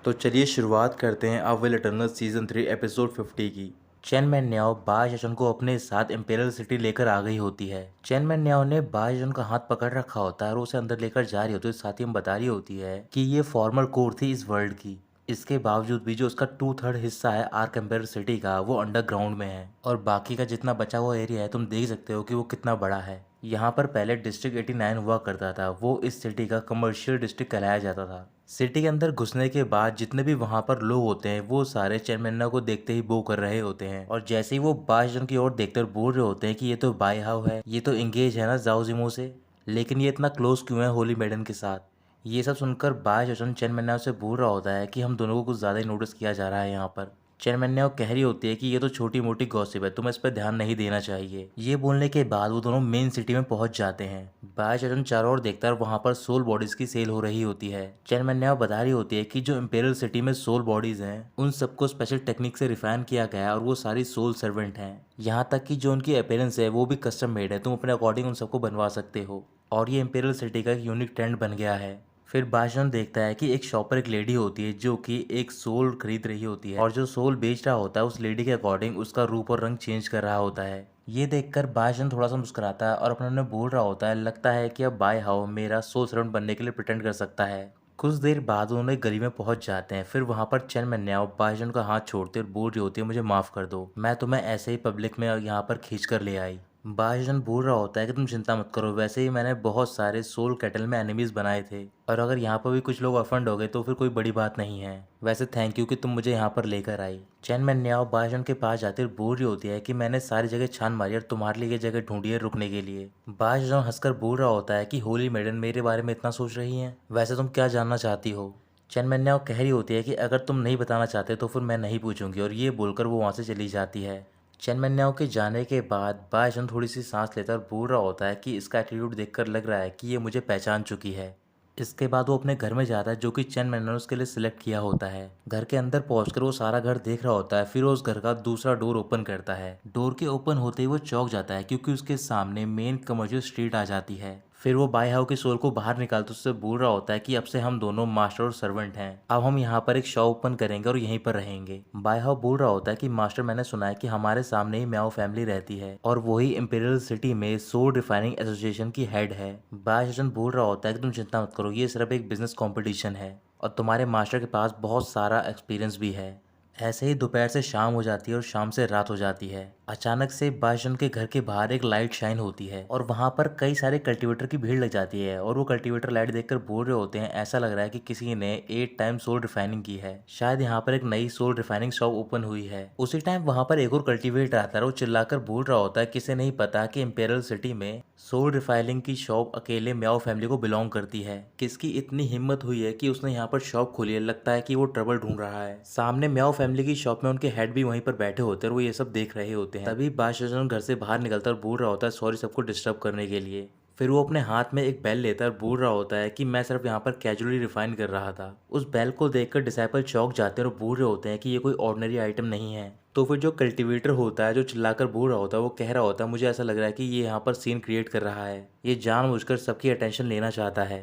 तो चलिए शुरुआत करते हैं अवेल इटर्नल सीजन 3 एपिसोड 50 की। चेन मैन्याओ बाशजन को अपने साथ इंपेरियल सिटी लेकर आ गई होती है। चेन मैन्याओ ने बाशजन का हाथ पकड़ रखा होता है और उसे अंदर लेकर जा रही होती है। साथ ही हम बता रही होती है कि ये फॉर्मल कोर थी इस वर्ल्ड की। इसके बावजूद भी जो उसका 2/3 हिस्सा है आर्क एम्पायर सिटी का, वो अंडरग्राउंड में है और बाकी का जितना बचा हुआ एरिया है तुम देख सकते हो कि वो कितना बड़ा है। यहाँ पर पहले डिस्ट्रिक्ट 89 हुआ करता था। वो इस सिटी का कमर्शियल डिस्ट्रिक्ट कहलाया जाता था। सिटी के अंदर घुसने के बाद जितने भी वहां पर लोग होते हैं वो सारे चेन्नमैन्ना को देखते ही बो कर रहे होते हैं और जैसे ही वो बाशजन की ओर देखकर बोल रहे होते हैं कि ये तो बाई हाउ है, ये तो इंगेज है ना जाओ जिमो से, लेकिन ये इतना क्लोज क्यों है होली मेडन के साथ। ये सब सुनकर बाशजन चेन्नमैन्ना से बोल रहा होता है कि हम दोनों को कुछ ज़्यादा ही नोटिस किया जा रहा है यहाँ पर। चेन्नमैन्ना कह रही होती है कि ये तो छोटी मोटी गॉसिप है, तुम्हें इस पर ध्यान नहीं देना चाहिए। ये बोलने के बाद वो दोनों मेन सिटी में पहुंच जाते हैं। बाशजन चारों ओर देखता है और वहां पर सोल बॉडीज की सेल हो रही होती है। चेन्नमैन्ना बता रही होती है कि जो इंपेरियल सिटी में सोल बॉडीज हैं उन सबको स्पेशल टेक्निक से रिफाइन किया गया है और वो सारी सोल सर्वेंट हैं। यहाँ तक कि जो उनकी अपीयरेंस है वो भी कस्टम मेड है, तुम अपने अकॉर्डिंग उन सबको बनवा सकते हो और ये इंपेरियल सिटी का एक यूनिक ट्रेंड बन गया है। फिर बाशजन देखता है कि एक शॉप पर एक लेडी होती है जो कि एक सोल खरीद रही होती है और जो सोल बेच रहा होता है उस लेडी के अकॉर्डिंग उसका रूप और रंग चेंज कर रहा होता है। ये देखकर बाशजन थोड़ा सा मुस्कुराता है और अपने में बोल रहा होता है, लगता है कि अब बाय हाउ मेरा सोल सर्वेंट बनने के लिए प्रिटेंड कर सकता है। कुछ देर बाद उन्होंने गली में पहुंच जाते हैं। फिर वहां पर चेन मैन्याओ बाशजन का हाथ छोड़ते और बोल रही होती है, मुझे माफ कर दो, मैं तुम्हें ऐसे ही पब्लिक में यहाँ पर खींच कर ले आई। बाशजन बोल रहा होता है कि तुम चिंता मत करो, वैसे ही मैंने बहुत सारे सोल कैटल में एनिमीज बनाए थे और अगर यहाँ पर भी कुछ लोग अफंड हो गए तो फिर कोई बड़ी बात नहीं है। वैसे थैंक यू कि तुम मुझे यहाँ पर लेकर आई। चैन मैन्याओ बाशजन के पास जाते हुए बोल रही होती है कि मैंने सारी जगह छान मारी और तुम्हारे लिए ये जगह ढूंढी है रुकने के लिए। बाशजन हंसकर बोल रहा होता है कि होली मेडन मेरे बारे में इतना सोच रही हैं, वैसे तुम क्या जानना चाहती हो। चैन मैन्याओ कह रही होती है कि अगर तुम नहीं बताना चाहते तो फिर मैं नहीं पूछूंगी और ये बोलकर वो वहाँ से चली जाती है। चेन मैन्याओ के जाने के बाद बाशजन थोड़ी सी सांस लेता और बोल रहा होता है कि इसका एटीट्यूड देखकर लग रहा है कि ये मुझे पहचान चुकी है। इसके बाद वो अपने घर में जाता है जो कि चेन मैन्याओ ने उसके लिए सिलेक्ट किया होता है। घर के अंदर पहुंचकर वो सारा घर देख रहा होता है। फिर वो उस घर का दूसरा डोर ओपन करता है। डोर के ओपन होते ही वो चौंक जाता है क्योंकि उसके सामने मेन कमर्शियल स्ट्रीट आ जाती है। फिर वो बाय हाउ के सोल को बाहर निकालते उससे बोल रहा होता है कि अब से हम दोनों मास्टर और सर्वेंट हैं, अब हम यहाँ पर एक शॉप ओपन करेंगे और यहीं पर रहेंगे। बाय हाउ बोल रहा होता है कि मास्टर, मैंने सुना है कि हमारे सामने ही म्याओ फैमिली रहती है और वही इंपीरियल सिटी में सोल रिफाइनिंग एसोसिएशन की हेड है। बाशजन बोल रहा होता है कि तुम चिंता मत करो, ये सिर्फ एक बिजनेस कॉम्पिटिशन है और तुम्हारे मास्टर के पास बहुत सारा एक्सपीरियंस भी है। ऐसे ही दोपहर से शाम हो जाती है और शाम से रात हो जाती है। अचानक से बाशजन के घर के बाहर एक लाइट शाइन होती है और वहां पर कई सारे कल्टीवेटर की भीड़ लग जाती है और वो कल्टीवेटर लाइट देखकर बोल रहे होते हैं, ऐसा लग रहा है कि किसी ने 8 टाइम सोल रिफाइनिंग की है, शायद यहाँ पर एक नई सोल रिफाइनिंग शॉप ओपन हुई है। उसी टाइम वहां पर एक और कल्टीवेटर आता है, वो चिल्लाकर बोल रहा होता है, किसे नहीं पता कि इंपेरियल सिटी में सोल रिफाइनिंग की शॉप अकेले म्याओ फैमिली को बिलोंग करती है। किसकी इतनी हिम्मत हुई है कि उसने यहाँ पर शॉप खोली है, लगता है कि वो ट्रबल ढूंढ रहा है। सामने म्याओ फैमिली की शॉप में उनके हेड भी वहीं पर बैठे होते हैं और वो ये सब देख रहे होते हैं। तभी बाशजन घर से बाहर निकलता और बोल रहा होता है, सॉरी सबको डिस्टर्ब करने के लिए। फिर वो अपने हाथ में एक बेल लेता और बोल रहा होता है कि मैं सिर्फ यहाँ पर कैजुअली रिफाइन कर रहा था। उस बेल को देखकर डिसाइपल चौंक जाते हैं और बोल रहे होते हैं कि ये कोई ऑर्डिनरी आइटम नहीं है। तो फिर जो कल्टीवेटर होता है जो चिल्लाकर बोल रहा होता है वो कह रहा होता है, मुझे ऐसा लग रहा है कि ये यहाँ पर सीन क्रिएट कर रहा है, ये जानबूझकर सबकी अटेंशन लेना चाहता है।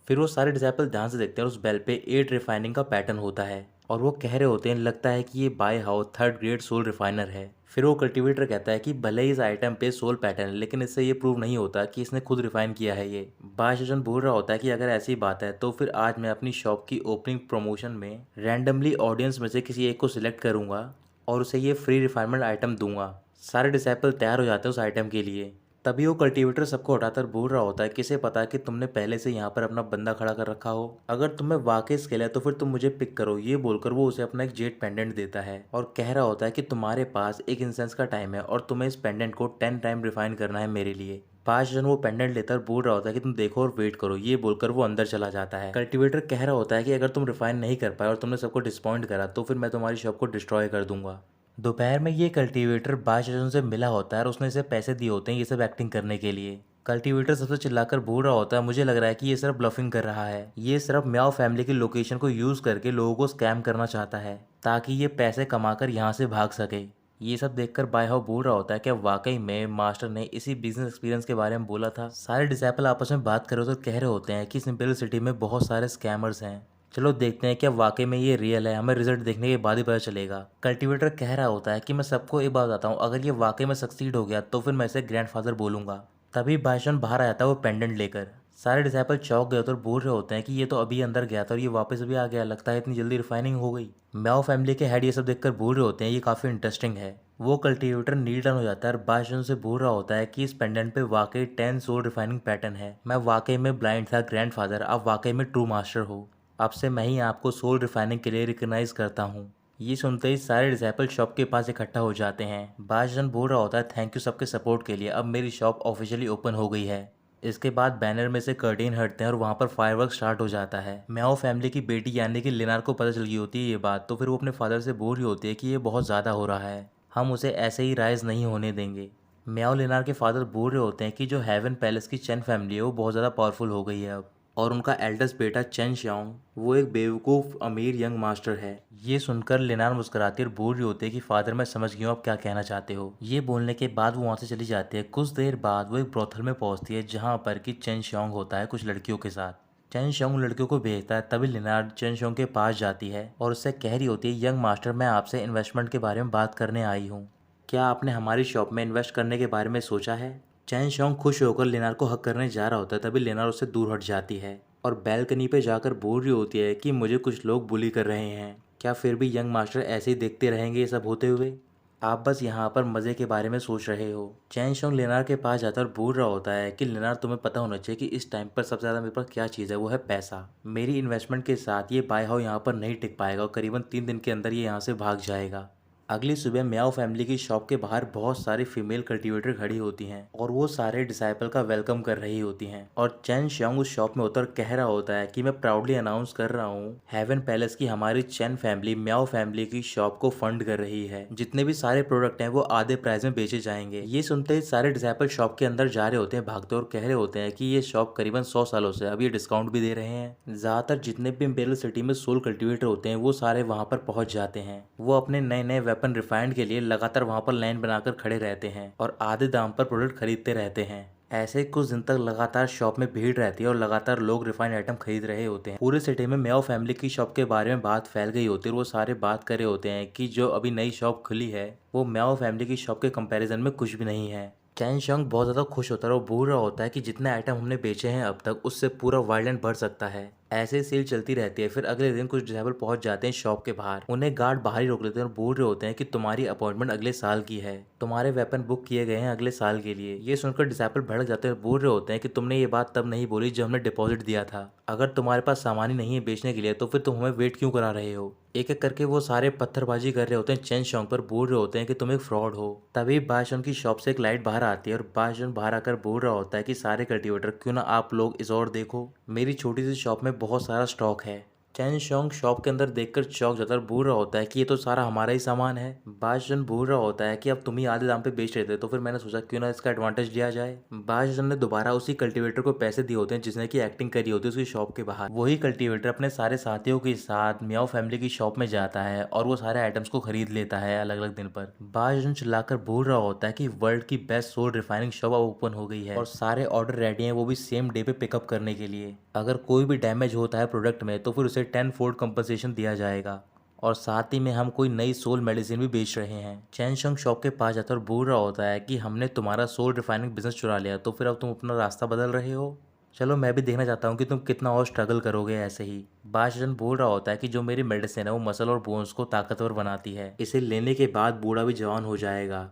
फिर वो सारे डिसाइपल ध्यान से देखते हैं और उस बेल पे 8 रिफाइनिंग का पैटर्न होता है और वो कह रहे होते हैं, लगता है कि ये by how 3rd grade soul refiner है। फिर वो कल्टीवेटर कहता है कि भले ही इस आइटम पे सोल पैटर्न है लेकिन इससे ये प्रूव नहीं होता कि इसने खुद रिफाइन किया है ये। बाशजन बोल रहा होता है कि अगर ऐसी बात है तो फिर आज मैं अपनी शॉप की ओपनिंग प्रमोशन में रैंडमली ऑडियंस में से किसी एक को सिलेक्ट करूंगा और उसे ये फ्री रिफाइनमेंट आइटम दूंगा। सारे डिसाइपल तैयार हो जाते हैं उस आइटम के लिए। तभी वो कल्टीवेटर सबको हटाकर बोल रहा होता है, किसे पता कि तुमने पहले से यहाँ पर अपना बंदा खड़ा कर रखा हो, अगर तुम्हें वाकई स्किल है तो फिर तुम मुझे पिक करो। ये बोलकर वो उसे अपना एक जेट पेंडेंट देता है और कह रहा होता है कि तुम्हारे पास एक इंसेंस का टाइम है और तुम्हें इस पेंडेंट को 10 टाइम रिफाइन करना है मेरे लिए। बाशजन वो पेंडेंट लेकर बोल रहा होता है कि तुम देखो और वेट करो। ये बोलकर वो अंदर चला जाता है। कल्टीवेटर कह रहा होता है कि अगर तुम रिफाइन नहीं कर पाए और तुमने सबको डिसपॉइंट करा तो फिर मैं तुम्हारी शॉप को डिस्ट्रॉय कर दूंगा। दोपहर में ये कल्टीवेटर बाशजन से मिला होता है और उसने इसे पैसे दिए होते हैं ये सब एक्टिंग करने के लिए। कल्टीवेटर सबसे चिल्लाकर बोल रहा होता है, मुझे लग रहा है कि ये सिर्फ ब्लफिंग कर रहा है, ये सिर्फ म्याओ फैमिली की लोकेशन को यूज़ करके लोगों को स्कैम करना चाहता है ताकि ये पैसे कमाकर यहाँ से भाग सके। ये सब देखकर बाय हाउ बोल रहा होता है कि अब वाकई में मास्टर ने इसी बिजनेस एक्सपीरियंस के बारे में बोला था। सारे डिसाइपल आपस में बात कर रहे होते और कह रहे होते हैं कि इस इंपीरियल सिटी में बहुत सारे स्कैमर्स हैं चलो देखते हैं क्या वाकई में ये रियल है, हमें रिजल्ट देखने के बाद ही पता चलेगा। कल्टीवेटर कह रहा होता है कि मैं सबको एक बात बताता हूँ, अगर ये वाकई में सक्सीड हो गया तो फिर मैं इसे ग्रैंडफादर बोलूंगा। तभी भाषण बाहर आया था वो पेंडेंट लेकर। सारे डिसाइपल चौंक गए होते और बोल रहे होते हैं कि ये तो अभी अंदर गया था और ये वापस भी आ गया, लगता है इतनी जल्दी रिफाइनिंग हो गई। म्याओ फैमिली के हेड ये सब देखकर बोल रहे होते हैं ये काफ़ी इंटरेस्टिंग है। वो कल्टीवेटर नील डाउन हो जाता है और भाषण से बोल रहा होता है कि इस पेंडेंट पे वाकई 10 सोल रिफाइनिंग पैटर्न है। मैं वाकई में ब्लाइंड था ग्रैंडफादर, आप वाकई में ट्रू मास्टर हो। अब से मैं ही आपको सोल रिफाइनिंग के लिए रिकग्नाइज करता हूँ। ये सुनते ही सारे डिसाइपल शॉप के पास इकट्ठा हो जाते हैं। बादशाह बोल रहा होता है थैंक यू सबके सपोर्ट के लिए, अब मेरी शॉप ऑफिशियली ओपन हो गई है। इसके बाद बैनर में से कर्टेन हटते हैं और वहाँ पर फायरवर्क स्टार्ट हो जाता है। म्याओ फैमिली की बेटी यानी कि लिनार को पता चल गई होती है ये बात, तो फिर वो अपने फादर से बोल रही होती है कि ये बहुत ज़्यादा हो रहा है, हम उसे ऐसे ही राइज नहीं होने देंगे। म्याओ लिनार के फादर बोल रहे होते हैं कि जो हेवन पैलेस की चेन फैमिली है वो बहुत ज़्यादा पावरफुल हो गई है अब, और उनका एल्डेस्ट बेटा चेन श्योंग वो एक बेवकूफ़ अमीर यंग मास्टर है। ये सुनकर लिनार मुस्कुराती और बोल रही होती है कि फादर मैं समझ गई हूँ आप क्या कहना चाहते हो। ये बोलने के बाद वो वहाँ से चली जाती है। कुछ देर बाद वो एक ब्रोथल में पहुँचती है जहाँ पर कि चेन श्योंग होता है कुछ लड़कियों के साथ। चेन श्योंग लड़कियों को भेजता है, तभी लिनार चेन श्योंग के पास जाती है और उससे कह रही होती है यंग मास्टर मैं आपसे इन्वेस्टमेंट के बारे में बात करने आई हूँ, क्या आपने हमारी शॉप में इन्वेस्ट करने के बारे में सोचा है। चैन शोंग खुश होकर लिनार को हक करने जा रहा होता है, तभी लिनार उससे दूर हट जाती है और बैल्कनी पे जाकर बोल रही होती है कि मुझे कुछ लोग बुली कर रहे हैं, क्या फिर भी यंग मास्टर ऐसे ही देखते रहेंगे ये सब होते हुए, आप बस यहाँ पर मज़े के बारे में सोच रहे हो। चैन शोंग लिनार के पास जाता और बोल रहा होता है कि लिनार तुम्हें पता होना चाहिए कि इस टाइम पर सबसे ज़्यादा मेरे पास क्या चीज़ है, वो है पैसा। मेरी इन्वेस्टमेंट के साथ ये बाय हाउस यहाँ पर नहीं टिक पाएगा और करीबन 3 दिन के अंदर ये यहाँ से भाग जाएगा। अगली सुबह म्याओ फैमिली की शॉप के बाहर बहुत सारी फीमेल कल्टीवेटर खड़ी होती हैं और वो सारे डिसाइपल का वेलकम कर रही होती हैं और चैन श्योंग उस शॉप में उतर कह रहा होता है कि मैं प्राउडली अनाउंस कर रहा हूँ हेवन पैलेस की हमारी चैन फैमिली म्याओ फैमिली की शॉप को फंड कर रही है, जितने भी सारे प्रोडक्ट हैं वो आधे प्राइस में बेचे जाएंगे। ये सुनते ही सारे डिसाइपल शॉप के अंदर जा रहे होते हैं भागते और कह रहे होते हैं कि ये शॉप करीबन 100 सालों से अब ये डिस्काउंट भी दे रहे हैं। ज्यादातर जितने भी इंपेरियल सिटी में सोल कल्टीवेटर होते हैं वो सारे वहाँ पर पहुंच जाते हैं। वो अपने नए नए वेपन रिफाइंड के लिए लगातार वहां पर लाइन बनाकर खड़े रहते हैं और आधे दाम पर प्रोडक्ट खरीदते रहते हैं। ऐसे कुछ दिन तक लगातार शॉप में भीड़ रहती है और लगातार लोग रिफाइंड आइटम खरीद रहे होते हैं। पूरे सिटी में म्याओ फैमिली की शॉप के बारे में बात फैल गई होती है और वो सारे बात कर रहे होते हैं कि जो अभी नई शॉप खुली है वो म्याओ फैमिली की शॉप के कंपैरिजन में कुछ भी नहीं है। चैन शोंग बहुत ज़्यादा खुश होता है और बोल रहा होता है कि जितने आइटम हमने बेचे हैं अब तक उससे पूरा वाइल्डलैंड भर सकता है। ऐसे ही सेल चलती रहती है। फिर अगले दिन कुछ डिसाइबल पहुंच जाते हैं शॉप के बाहर, उन्हें गार्ड बाहर ही रोक लेते हैं और बोल रहे होते हैं कि तुम्हारी अपॉइंटमेंट अगले साल की है, तुम्हारे वेपन बुक किए गए हैं अगले साल के लिए। ये सुनकर डिसाइबल भड़क जाते हैं और बोल रहे होते हैं कि तुमने ये बात तब नहीं बोली जब हमने डिपॉजिट दिया था, अगर तुम्हारे पास सामान ही नहीं है बेचने के लिए तो फिर तुम हमें वेट क्यों करा रहे हो। एक एक करके वो सारे पत्थरबाजी कर रहे होते हैं चेन शोंग पर, बोल रहे होते हैं कि तुम एक फ्रॉड हो। तभी बाशन की शॉप से एक लाइट बाहर आती है और बाशन बाहर आकर बोल रहा होता है कि सारे कल्टीवेटर क्यों ना आप लोग इस और देखो, मेरी छोटी सी शॉप में बहुत सारा स्टॉक है। चैन शोंग शॉप के अंदर देखकर चौंक जाता है और बोल रहा होता है कि ये तो सारा हमारा ही सामान है। बाशन बोल रहा होता है कि अब तुम ही आधे दाम पे बेच रहे थे तो फिर मैंने सोचा क्यों ना इसका एडवांटेज लिया जाए। बाशन ने दोबारा उसी कल्टीवेटर को पैसे दिए होते हैं जिसने की एक्टिंग करी होती है उसकी शॉप के बाहर। वही कल्टीवेटर अपने सारे साथियों के साथ म्याओ फैमिली की शॉप में जाता है और वो सारे आइटम्स को खरीद लेता है अलग अलग दिन पर। बाशन चिल्लाकर बोल रहा होता है कि वर्ल्ड की बेस्ट सोल रिफाइनिंग शॉप अब ओपन हो गई है और सारे ऑर्डर रेडी हैं, वो भी सेम डे पे पिकअप करने के लिए। अगर कोई भी डैमेज होता है प्रोडक्ट में तो फिर उसे 10 फोल्ड कंपनसेशन दिया जाएगा और साथ ही में हम कोई नई सोल मेडिसिन भी बेच रहे हैं। चैन शोंग शॉप के पास जाता और बोल रहा होता है कि हमने तुम्हारा सोल रिफाइनिंग बिजनेस चुरा लिया तो फिर अब तुम अपना रास्ता बदल रहे हो, चलो मैं भी देखना चाहता हूँ कि तुम कितना और स्ट्रगल करोगे ऐसे ही। बाशन बोल रहा होता है कि जो मेरी मेडिसिन है वो मसल और बोन्स को ताकतवर बनाती है, इसे लेने के बाद बूढ़ा भी जवान हो जाएगा।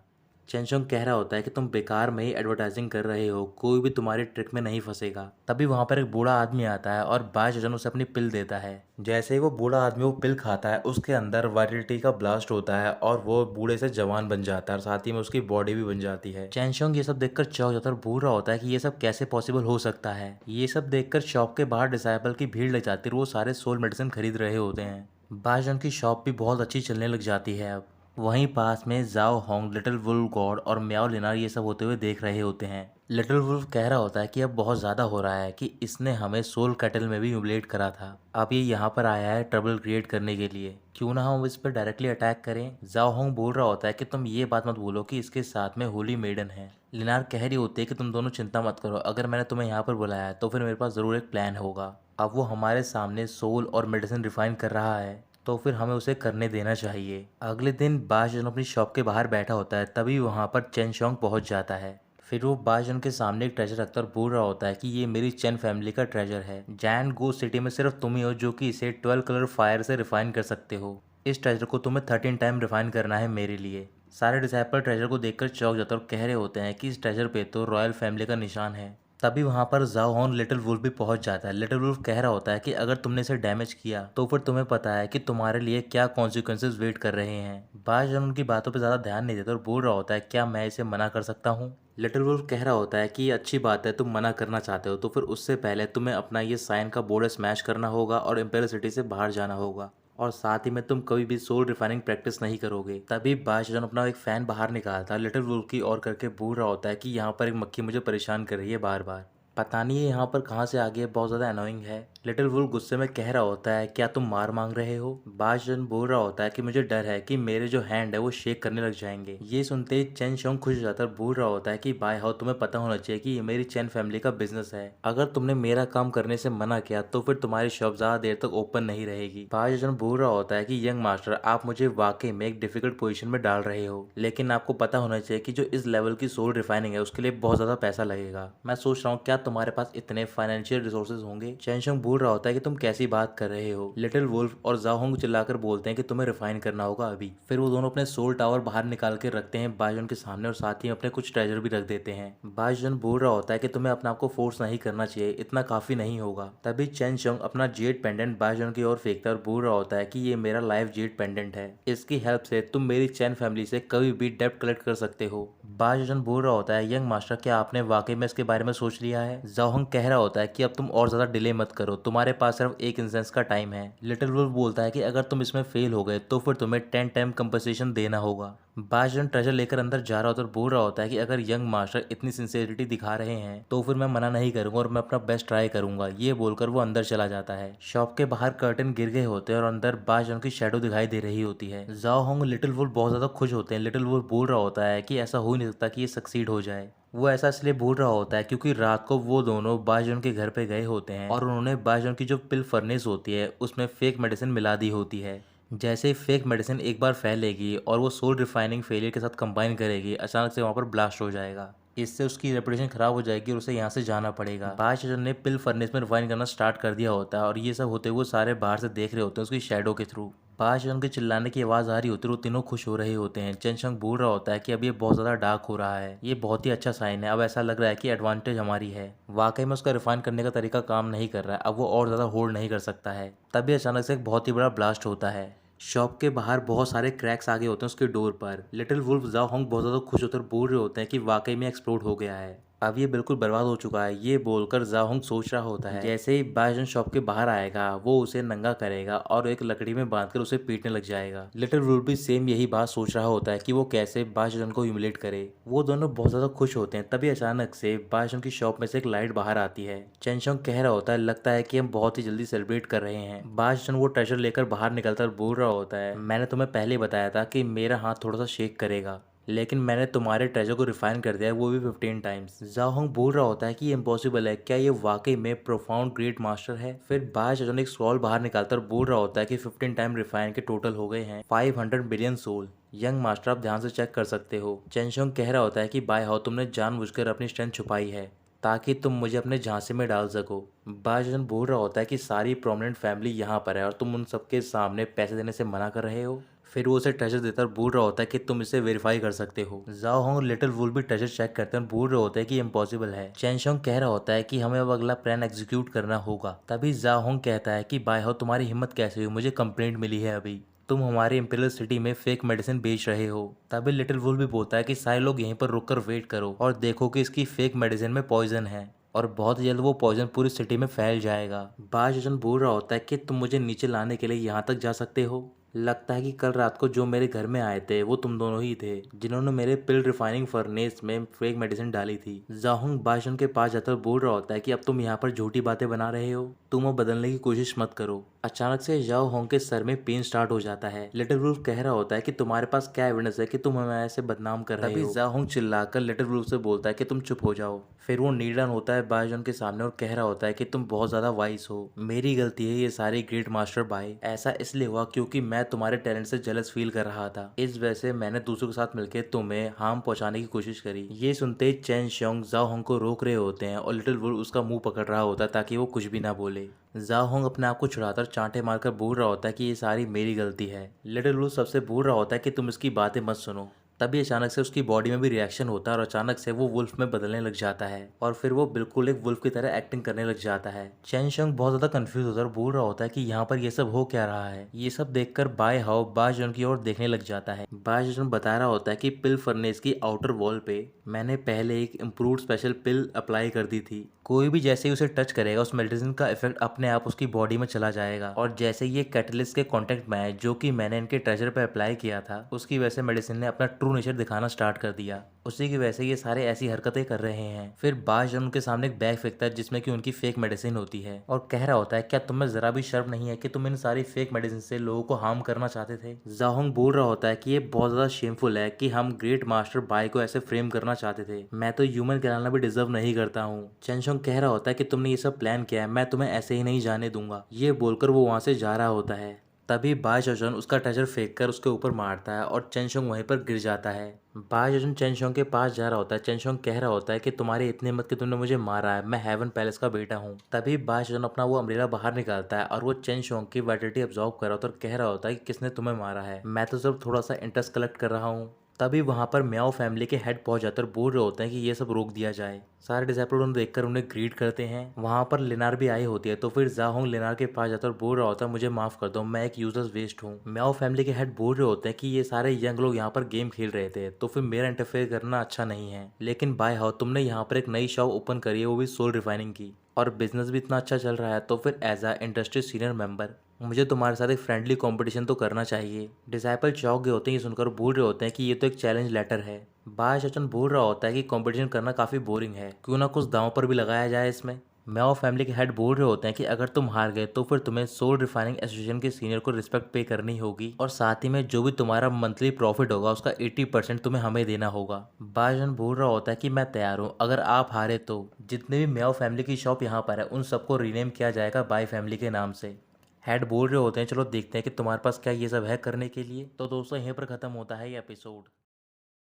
चेंचोंग कह रहा होता है कि तुम बेकार में ही एडवर्टाइजिंग कर रहे हो, कोई भी तुम्हारी ट्रिक में नहीं फंसेगा। तभी वहां पर एक बूढ़ा आदमी आता है और बाशजन उसे अपनी पिल देता है। जैसे ही वो बूढ़ा आदमी वो पिल खाता है उसके अंदर वायरलिटी का ब्लास्ट होता है और वो बूढ़े से जवान बन जाता है और साथ ही में उसकी बॉडी भी बन जाती है। चेंचोंग ये सब देखकर चौंक जाता है और बोल रहा होता है कि ये सब कैसे पॉसिबल हो सकता है। ये सब देखकर शॉप के बाहर डिसाइबल की भीड़ लग जाती है और वो सारे सोल मेडिसिन खरीद रहे होते हैं। बाशजन की शॉप भी बहुत अच्छी चलने लग जाती है अब। वहीं पास में जाओ होंग, लिटिल वुल्फ गॉड और म्याओ लिनार ये सब होते हुए देख रहे होते हैं। लिटिल वुल्फ कह रहा होता है कि अब बहुत ज़्यादा हो रहा है कि इसने हमें सोल कैटल में भी ह्यूमिलेट करा था, अब ये यहाँ पर आया है ट्रबल क्रिएट करने के लिए, क्यों ना हम इस पर डायरेक्टली अटैक करें। जाओ होंग बोल रहा होता है कि तुम ये बात मत भूलो कि इसके साथ में होली मेडन है। लिनार कह रही होती है कि तुम दोनों चिंता मत करो, अगर मैंने तुम्हें यहाँ पर बुलाया है तो फिर मेरे पास ज़रूर एक प्लान होगा। अब वो हमारे सामने सोल और मेडिसिन रिफाइन कर रहा है, तो फिर हमें उसे करने देना चाहिए। अगले दिन बाशजन अपनी शॉप के बाहर बैठा होता है, तभी वहाँ पर चेन शोंग पहुँच जाता है। फिर वो बाशजन के सामने एक ट्रेजर रखता और बोल रहा होता है कि ये मेरी चेन फैमिली का ट्रेजर है। जैन गो सिटी में सिर्फ तुम ही हो जो कि इसे 12 कलर फायर से रिफाइन कर सकते हो। इस ट्रेजर को तुम्हें 13 टाइम रिफाइन करना है मेरे लिए। सारे डिसाइपल ट्रेजर को देखकर चौंक जाते और कह रहे होते हैं कि इस ट्रेजर पे तो रॉयल फैमिली का निशान है। तभी वहाँ पर जाओ हॉन लिटिल वुल्फ भी पहुँच जाता है। लिटिल वुल्फ कह रहा होता है कि अगर तुमने इसे डैमेज किया तो फिर तुम्हें पता है कि तुम्हारे लिए क्या कॉन्सिक्वेंसेज वेट कर रहे हैं। बाशजन उनकी बातों पर ज़्यादा ध्यान नहीं देता और बोल रहा होता है क्या मैं इसे मना कर सकता हूँ। लिटिल वुल्फ कह रहा होता है कि ये अच्छी बात है, तुम मना करना चाहते हो, तो फिर उससे पहले तुम्हें अपना ये साइन का बोर्ड स्मैश करना होगा और इम्पेरियल सिटी से बाहर जाना होगा, और साथ ही में तुम कभी भी सोल रिफाइनिंग प्रैक्टिस नहीं करोगे। तभी बाशजन अपना एक फैन बाहर निकालता है, लिटिल वुल्फ की ओर करके बोल रहा होता है कि यहाँ पर एक मक्खी मुझे परेशान कर रही है बार बार, पता नहीं ये यहाँ पर कहाँ से आ गई है, बहुत ज़्यादा अनोइंग है। लिटिल वुल्फ गुस्से में कह रहा होता है क्या तुम मार मांग रहे हो। बाशजन बोल रहा होता है कि मुझे डर है कि मेरे जो हैंड है वो शेक करने लग जाएंगे। ये सुनते ही चेन शोंग खुश हो जाता है और बोल रहा होता है कि बाय हाउ तुम्हें पता होना चाहिए कि ये मेरी चेन फैमिली का बिजनेस है। अगर तुमने मेरा काम करने से मना किया तो फिर तुम्हारी शॉप ज़्यादा देर तक ओपन नहीं रहेगी। बाशजन बोल रहा होता है कि यंग मास्टर, आप मुझे वाकई में एक डिफिकल्ट पोजीशन में डाल रहे हो, लेकिन आपको पता होना चाहिए कि जो इस लेवल की सोल रिफाइनिंग है उसके लिए बहुत ज़्यादा पैसा लगेगा। मैं सोच रहा हूँ क्या तुम्हारे पास इतने फाइनेंशियल रिसोर्सेज होंगे। चेन शोंग बोल रहा होता है कि तुम कैसी बात कर रहे हो। लिटिल वुल्फ और जाओहोंग चिल्लाकर बोलते हैं कि तुम्हें रिफाइन करना होगा अभी। फिर वो दोनों अपने सोल टावर बाहर निकाल के रखते हैं बाशजन के सामने और साथ ही अपने कुछ ट्रेजर भी रख देते हैं। बाशजन बोल रहा होता है कि तुम्हें अपने आप को फोर्स नहीं करना चाहिए, इतना काफी नहीं होगा। तभी चेन शोंग अपना जेड पेंडेंट बाशजन की ओर फेंकता है और बोल रहा होता है कि ये मेरा लाइफ जेड पेंडेंट है, इसकी हेल्प से तुम मेरी चैन फैमिली से कभी भी डेब्ट कलेक्ट कर सकते हो। बाशजन बोल रहा होता है यंग मास्टर, क्या आपने वाकई में इसके बारे में सोच लिया है। जाओहोंग कह रहा होता है कि अब तुम और ज्यादा डिले मत करो, तुम्हारे पास सिर्फ एक इंस्टेंस का टाइम है। लिटिल वुल्फ बोलता है कि अगर तुम इसमें फेल हो गए तो फिर तुम्हें 10 टाइम कंपनसेशन देना होगा। बाशजन ट्रेजर लेकर अंदर जा रहा होता है और बोल रहा होता है कि अगर यंग मास्टर इतनी सिंसियरिटी दिखा रहे हैं तो फिर मैं मना नहीं करूंगा और मैं अपना बेस्ट ट्राई करूंगा। ये बोलकर वो अंदर चला जाता है। शॉप के बाहर कर्टन गिर गए होते हैं और अंदर बाशजन की शैडो दिखाई दे रही होती है। जाओ होंग लिटिल वुल्फ बहुत ज्यादा खुश होते हैं। लिटिल वुल्फ बोल रहा होता है कि ऐसा हो नहीं सकता कि ये सक्सीड हो जाए। वो ऐसा इसलिए बोल रहा होता है क्योंकि रात को वो दोनों बाशजन के घर पे गए होते हैं और उन्होंने बाशजन की जो पिल फर्नेस होती है उसमें फेक मेडिसिन मिला दी होती है। जैसे ही फेक मेडिसिन एक बार फैलेगी और वो सोल रिफाइनिंग फेलियर के साथ कंबाइन करेगी, अचानक से वहाँ पर ब्लास्ट हो जाएगा। इससे उसकी रेपुटेशन खराब हो जाएगी और उसे यहाँ से जाना पड़ेगा। बाशजन ने पिल फर्नेस में रिफाइन करना स्टार्ट कर दिया होता है और ये सब होते हुए सारे बाहर से देख रहे होते हैं उसकी शैडो के थ्रू। बाशजन के चिल्लाने की आवाज़ आ रही होती है, वो तीनों खुश हो रहे होते हैं। चेन शोंग बोल रहा होता है कि अब ये बहुत ज़्यादा डार्क हो रहा है, ये बहुत ही अच्छा साइन है, अब ऐसा लग रहा है कि एडवांटेज हमारी है। वाकई में उसका रिफाइन करने का तरीका काम नहीं कर रहा है, अब वो और ज़्यादा होल्ड नहीं कर सकता है। तभी अचानक से एक बहुत ही बड़ा ब्लास्ट होता है। शॉप के बाहर बहुत सारे क्रैक्स आगे होते हैं उसके डोर पर। लिटिल वुल्फ जाओहोंग बहुत ज़्यादा खुश होते और बोल रहे होते हैं कि वाकई में एक्सप्लोड हो गया है, अब ये बिल्कुल बर्बाद हो चुका है। ये बोलकर जाओहोंग सोच रहा होता है जैसे ही बाशजन शॉप के बाहर आएगा वो उसे नंगा करेगा और एक लकड़ी में बांधकर उसे पीटने लग जाएगा। लिटिल वुल्फ भी सेम यही बात सोच रहा होता है कि वो कैसे बाशजन को ह्यूमिलेट करे। वो दोनों बहुत ज़्यादा खुश होते हैं। तभी अचानक से बाशजन की शॉप में से एक लाइट बाहर आती है। चेन शोंग कह रहा होता है लगता है कि हम बहुत ही जल्दी सेलिब्रेट कर रहे हैं। बाशजन वो ट्रेजर लेकर बाहर निकलता और बोल रहा होता है मैंने तुम्हें पहले बताया था कि मेरा हाथ थोड़ा सा शेक करेगा, लेकिन मैंने तुम्हारे ट्रेजर को रिफाइन कर दिया है, वो भी 15 टाइम्स। जाओहोंग बोल रहा होता है कि ये इम्पॉसिबल है, क्या ये वाकई में प्रोफाउंड ग्रेट मास्टर है। फिर बाशजन एक स्क्रॉल बाहर निकालता और बोल रहा होता है कि 15 टाइम रिफाइन के टोटल हो गए हैं 500 बिलियन सोल। यंग मास्टर आप ध्यान से चेक कर सकते हो। चेन शोंग कह रहा होता है कि बाय हाउ तुमने जानबूझकर अपनी स्ट्रेंथ छुपाई है ताकि तुम मुझे अपने झांसे में डाल सको। बाशजन बोल रहा होता है कि सारी प्रोमिनेंट फैमिली यहाँ पर है और तुम उन सबके सामने पैसे देने से मना कर रहे हो। फिर वो उसे ट्रेजर देता और बोल रहा होता है कि तुम इसे वेरीफाई कर सकते हो। जाओहोंग और लिटिल वुल्फ भी ट्रेजर चेक करते हैं और बोल रहे होते हैं कि इम्पॉसिबल है। चेन शोंग कह रहा होता है कि हमें अब अगला प्लान एग्जीक्यूट करना होगा। तभी जाओहोंग कहता है कि बाय हाउ तुम्हारी हिम्मत कैसे हुई, मुझे कंप्लेंट मिली है अभी तुम हमारे इंपीरियल सिटी में फेक मेडिसिन बेच रहे हो। तभी लिटिल वुल्फ भी बोलता है कि सारे लोग यहीं पर रुककर वेट करो और देखो कि इसकी फेक मेडिसिन में पॉइजन है और बहुत जल्द वो पॉइजन पूरी सिटी में फैल जाएगा। बाशजन बोल रहा होता है कि तुम मुझे नीचे लाने के लिए यहाँ तक जा सकते हो, लगता है कि कल रात को जो मेरे घर में आए थे वो तुम दोनों ही थे जिन्होंने मेरे पिल रिफाइनिंग फर्नेस में फेक मेडिसिन डाली थी। जाहोंग बाशुन के पास जाकर बोल रहा होता है कि अब तुम यहाँ पर झूठी बातें बना रहे हो, तुम अब बदलने की कोशिश मत करो। अचानक से जाओ होंग के सर में पेन स्टार्ट हो जाता है। लिटिल वुल्फ कह रहा होता है कि तुम्हारे पास क्या एविडेंस है कि तुम हमें ऐसे बदनाम कर रहे हो। तभी जाहोंग चिल्लाकर लिटिल वुल्फ से बोलता है कि तुम चुप हो जाओ। फिर वो नील डाउन होता है बाशुन के सामने और कह रहा होता है कि तुम बहुत ज्यादा वाइस हो, मेरी गलती है ये सारी ग्रेट मास्टर बाय। ऐसा इसलिए हुआ क्योंकि मैं तुम्हारे टैलेंट से जेलस फील कर रहा था, इस वजह से मैंने दूसरों के साथ मिलकर तुम्हें हार्म पहुंचाने की कोशिश करी। ये सुनते ही चेन शियोंग जाओ होंग को रोक रहे होते हैं और लिटिल वुल्फ उसका मुंह पकड़ रहा होता है ताकि वो कुछ भी ना बोले। जाओ होंग अपने आप को छुड़ाकर चांटे मारकर बोल रहा होता है कि ये सारी मेरी गलती है। लिटिल वुल्फ सबसे बोल रहा होता है कि तुम इसकी बातें मत सुनो। तभी अचानक से उसकी बॉडी में भी रिएक्शन होता है और अचानक से वो वुल्फ में बदलने लग जाता है और फिर वो बिल्कुल एक वुल्फ की तरह एक्टिंग करने लग जाता है। चेन शियोंग बहुत ज्यादा कंफ्यूज होता है और बोल रहा होता है कि यहाँ पर ये सब हो क्या रहा है। ये सब देखकर बाय हाउ बाजन की ओर देखने लग जाता है। बाजन बता रहा होता है कि पिल फर्नेस की आउटर वॉल पे मैंने पहले एक इम्प्रूव्ड स्पेशल पिल अप्लाई कर दी थी। कोई भी जैसे ही उसे टच करेगा उस मेडिसिन का इफेक्ट अपने आप उसकी बॉडी में चला जाएगा और जैसे ये कैटलिस्ट के कांटेक्ट में आए जो कि मैंने इनके ट्रेजर पे अप्लाई किया था, उसकी वजह से मेडिसिन ने अपना ट्रू नेचर दिखाना स्टार्ट कर दिया। उसी की वजह से ये सारे ऐसी हरकतें कर रहे हैं। फिर बाजन उनके सामने एक बैग फेंकता है जिसमें कि उनकी फेक मेडिसिन होती है और कह रहा होता है क्या तुम्हें जरा भी शर्म नहीं है कि तुम इन सारी फेक मेडिसिन से लोगों को हार्म करना चाहते थे। जाहोंग बोल रहा होता है कि ये बहुत ज्यादा शेमफुल है कि हम ग्रेट मास्टर बाय को ऐसे फ्रेम करना चाहते थे, मैं तो ह्यूमन कहलाना भी डिजर्व नहीं करता हूँ। चेनशोंग कह रहा होता है कि तुमने ये सब प्लान किया है, मैं तुम्हें ऐसे ही नहीं जाने दूंगा। ये बोलकर वो वहां से जा रहा होता है। तभी बाय चोचन उसका ट्रेजर फेंक कर उसके ऊपर मारता है और चेनशोंग वहीं पर गिर जाता है। बाय चोचन चेनशोंग के पास जा रहा होता है। चेनशोंग कह रहा होता है कि तुम्हारी इतनी हिम्मत कि तुमने मुझे मारा है, मैं हेवन पैलेस का बेटा हूँ। तभी बाय चोचन अपना वो अम्ब्रेला बाहर निकालता है और वो चेनशोंग की वाइटलिटी अब्सॉर्ब कर रहा होता है और कह रहा होता है कि किसने तुम्हें मारा है, मैं तो सिर्फ थोड़ा सा इंटरेस्ट कलेक्ट कर रहा हूँ। तभी वहां पर म्याओ फैमिली के हेड पहुंच जाते और बोल रहे होते हैं कि ये सब रोक दिया जाए। सारे डिसाइपल उन्हें देखकर उन्हें ग्रीट करते हैं। वहां पर लिनार भी आई होती है तो फिर जाहोंग लिनार के पास जाता और बोल रहा होता है मुझे माफ कर दो, मैं एक यूजलेस वेस्ट हूँ। म्याओ फैमिली के हेड बोल रहे होते हैं कि ये सारे यंग लोग यहाँ पर गेम खेल रहे थे तो फिर मेरा इंटरफेयर करना अच्छा नहीं है, लेकिन बाय हाउ तुमने यहाँ पर एक नई शॉप ओपन करी है, वो भी सोल रिफाइनिंग की, और बिजनेस भी इतना अच्छा चल रहा है, तो फिर as a industry senior member मुझे तुम्हारे साथ एक फ्रेंडली कंपटीशन तो करना चाहिए। डिसाइपल चौंक गए होते हैं ये सुनकर, बोल रहे होते हैं कि ये तो एक चैलेंज लेटर है। बाय चचन बोल रहा होता है कि कंपटीशन करना काफ़ी बोरिंग है, क्यों ना कुछ दांव पर भी लगाया जाए इसमें। म्याओ फैमिली के हेड बोल रहे होते हैं कि अगर तुम हार गए तो फिर तुम्हें सोल रिफाइनिंग एसोसिएशन के सीनियर को रिस्पेक्ट पे करनी होगी और साथ ही में जो भी तुम्हारा मंथली प्रॉफिट होगा उसका 80% तुम्हें हमें देना होगा। बाजन बोल रहा होता है कि मैं तैयार हूँ, अगर आप हारे तो जितने भी म्याओ फैमिली की शॉप यहाँ पर है उन सबको रीनेम किया जाएगा बाय फैमिली के नाम से। हेड बोल रहे होते हैं चलो देखते हैं कि तुम्हारे पास क्या ये सब है करने के लिए। तो दोस्तों यहीं पर ख़त्म होता है ये एपिसोड।